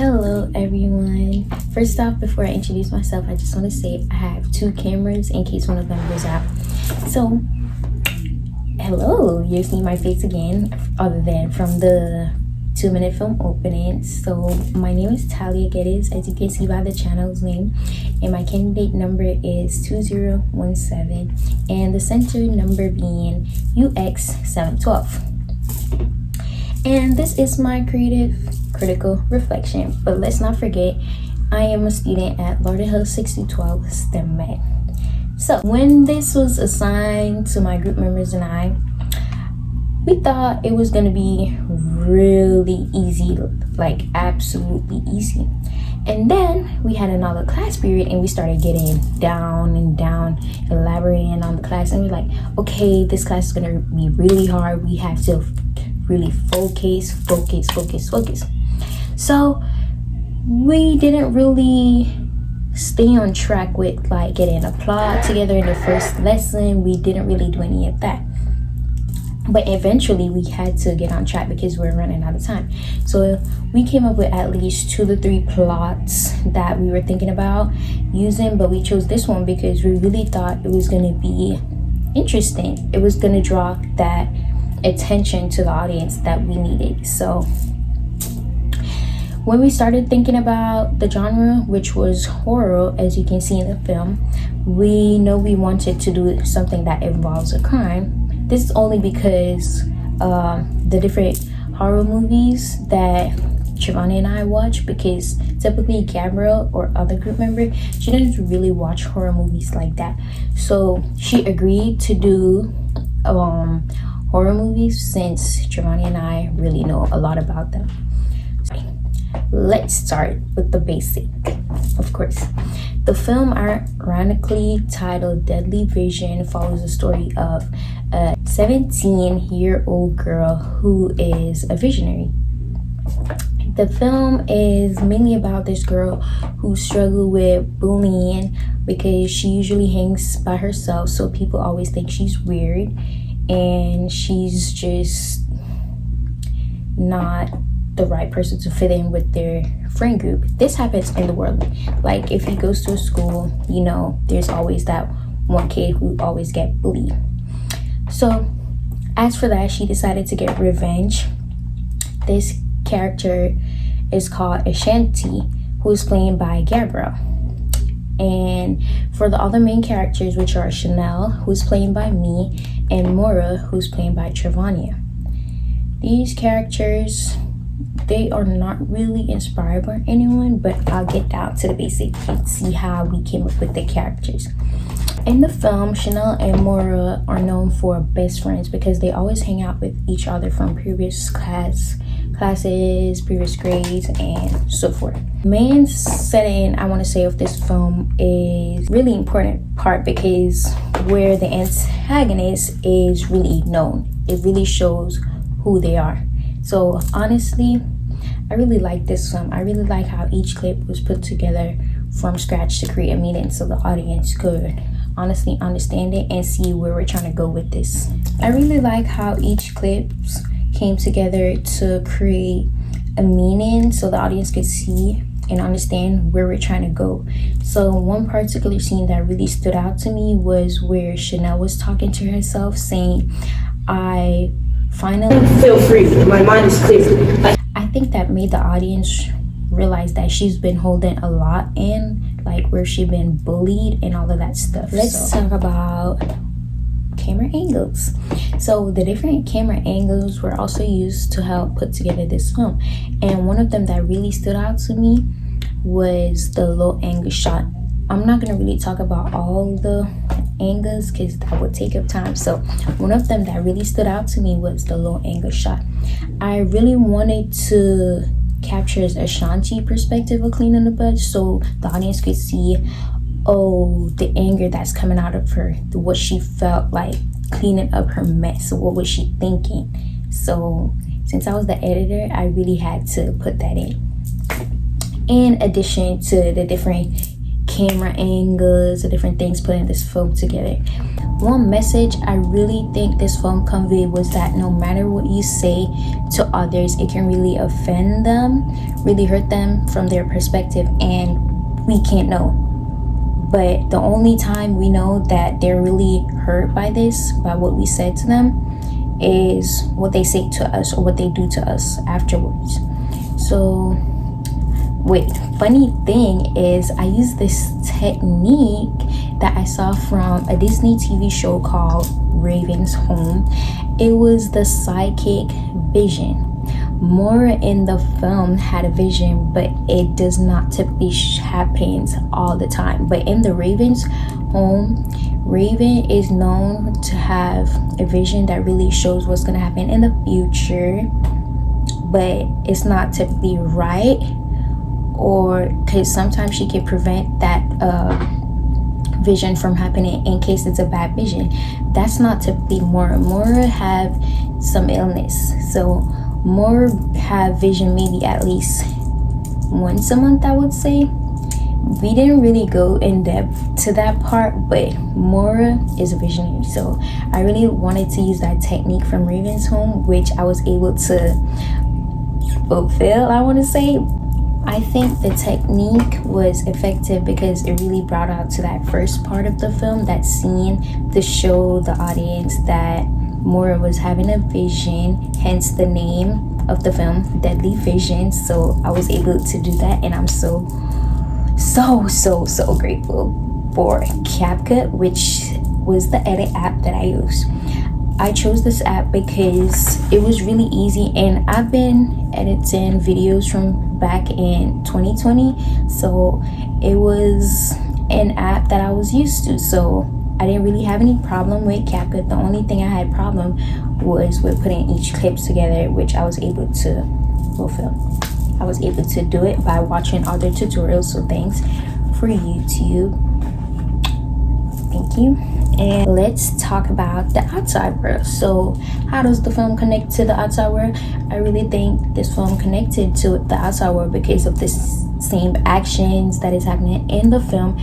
Hello everyone. First off, before I introduce myself, I just want to say I have two cameras in case one of them goes out. So, hello, you're seeing my face again, other than from the 2-minute film opening. So, my name is Talia Geddes, as you can see by the channel's name, and my candidate number is 2017, and the center number being UX712. And this is my critical reflection, but let's not forget I am a student at Lauderhill 6212 STEM Med. So when this was assigned to my group members and I, we thought it was going to be really easy, like absolutely easy. And then we had another class period and we started getting down, elaborating on the class, and we're like, okay, this class is going to be really hard. We have to really focus. So we didn't really stay on track with like getting a plot together in the first lesson. We didn't really do any of that, but eventually we had to get on track because we're running out of time. So we came up with at least 2 to 3 plots that we were thinking about using, but we chose this one because we really thought it was going to be interesting. It was going to draw that attention to the audience that we needed. So when we started thinking about the genre, which was horror, as you can see in the film, we know we wanted to do something that involves a crime. This is only because the different horror movies that Giovanni and I watch, because typically Gabrielle or other group member, she doesn't really watch horror movies like that. So she agreed to do horror movies since Giovanni and I really know a lot about them. Let's start with the basic. Of course, the film, ironically titled Deadly Vision, follows the story of a 17-year-old girl who is a visionary. The film is mainly about this girl who struggled with bullying because she usually hangs by herself, so people always think she's weird and she's just not the right person to fit in with their friend group. This happens in the world. Like if he goes to a school, you know, there's always that one kid who always get bullied. So as for that, she decided to get revenge. This character is called Ashanti, who is played by Gabrielle. And for the other main characters, which are Chanel, who's played by me, and Mora, who's played by Travania. These characters, they are not really inspired by anyone, but I'll get down to the basic and see how we came up with the characters. In the film, Chanel and Mora are known for best friends because they always hang out with each other from previous classes, previous grades, and so forth. Main setting, I want to say, of this film is really important part because where the antagonist is really known. It really shows who they are. So honestly, I really like this film. I really like how each clip was put together from scratch to create a meaning so the audience could honestly understand it and see where we're trying to go with this. I really like how each clips came together to create a meaning so the audience could see and understand where we're trying to go. So one particular scene that really stood out to me was where Chanel was talking to herself saying, I finally feel free, my mind is clear. I think that made the audience realize that she's been holding a lot in, like where she's been bullied and all of that stuff. Let's talk about camera angles. So the different camera angles were also used to help put together this film, and one of them that really stood out to me was the low angle shot. I'm not going to really talk about all the angles because that would take up time. So one of them that really stood out to me was the low angle shot. I really wanted to capture Ashanti perspective of cleaning the bud so the audience could see, oh, the anger that's coming out of her, what she felt like cleaning up her mess. So what was she thinking? So since I was the editor, I really had to put that in addition to the different camera angles, the different things putting this film together. one message I really think this film conveyed was that no matter what you say to others, it can really offend them, really hurt them from their perspective, and we can't know. But the only time we know that they're really hurt by this, by what we said to them, is what they say to us or what they do to us afterwards. So funny thing is, I use this technique that I saw from a Disney TV show called Raven's Home. It was the psychic vision. Mora in the film had a vision, but it does not typically happen all the time. But in the Raven's Home, Raven is known to have a vision that really shows what's going to happen in the future, but it's not typically right, or because sometimes she can prevent that vision from happening in case it's a bad vision. That's not typically Mora. Mora have some illness, so Mora have vision maybe at least once a month, I would say. We didn't really go in depth to that part, but Mora is a visionary, so I really wanted to use that technique from Raven's Home, which I was able to fulfill, I want to say. I think the technique was effective because it really brought out to that first part of the film, that scene, to show the audience that Mora was having a vision, hence the name of the film, Deadly Vision. So I was able to do that, and I'm so grateful for CapCut, which was the edit app that I used. I chose this app because it was really easy, and I've been editing videos from back in 2020, so it was an app that I was used to, so I didn't really have any problem with CapCut. The only thing I had problem was with putting each clip together, which I was able to fulfill. I was able to do it by watching other tutorials, so thanks for YouTube. Thank you. And let's talk about the outside world. So how does the film connect to the outside world? I really think this film connected to the outside world because of the same actions that is happening in the film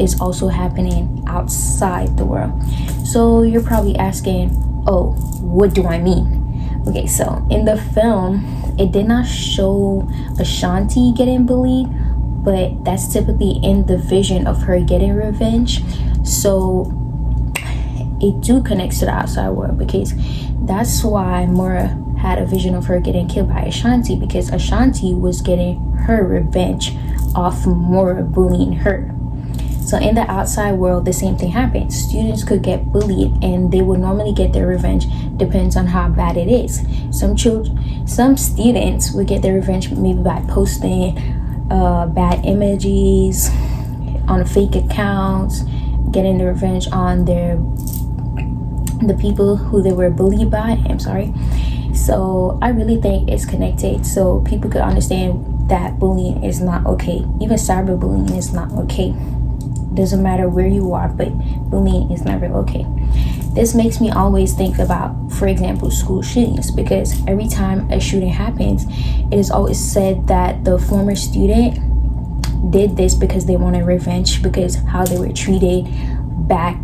is also happening outside the world. So you're probably asking, oh, what do I mean? Okay, so in the film, it did not show Ashanti getting bullied, but that's typically in the vision of her getting revenge. So it do connects to the outside world, because that's why Mora had a vision of her getting killed by Ashanti, because Ashanti was getting her revenge off Mora bullying her. So in the outside world, the same thing happens. Students could get bullied and they would normally get their revenge, depends on how bad it is. Some students would get their revenge maybe by posting bad images on fake accounts, getting the revenge on the people who they were bullied by. I'm sorry. So I really think it's connected, so people could understand that bullying is not okay. Even cyberbullying is not okay. Doesn't matter where you are, but bullying is never okay. This makes me always think about, for example, school shootings, because every time a shooting happens, it is always said that the former student did this because they wanted revenge, because how they were treated back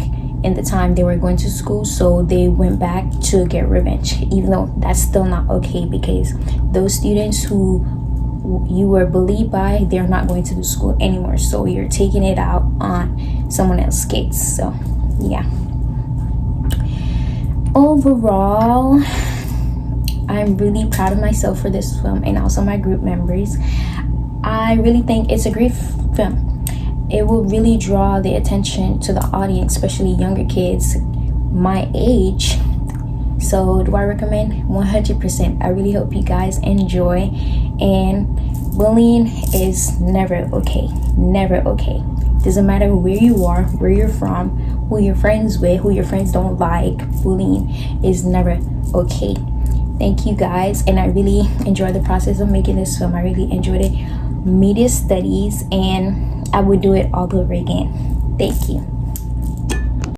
in the time they were going to school, so they went back to get revenge, even though that's still not okay, because those students who you were bullied by, they're not going to the school anymore, so you're taking it out on someone else's kids. So yeah, overall, I'm really proud of myself for this film and also my group members. I really think it's a great film. It will really draw the attention to the audience, especially younger kids my age. So do I recommend? 100%. I really hope you guys enjoy. And bullying is never okay. Never okay. Doesn't matter where you are, where you're from, who you're friends with, who your friends don't like. Bullying is never okay. Thank you guys, and I really enjoyed the process of making this film. I really enjoyed it. Media studies, and I would do it all over again. Thank you.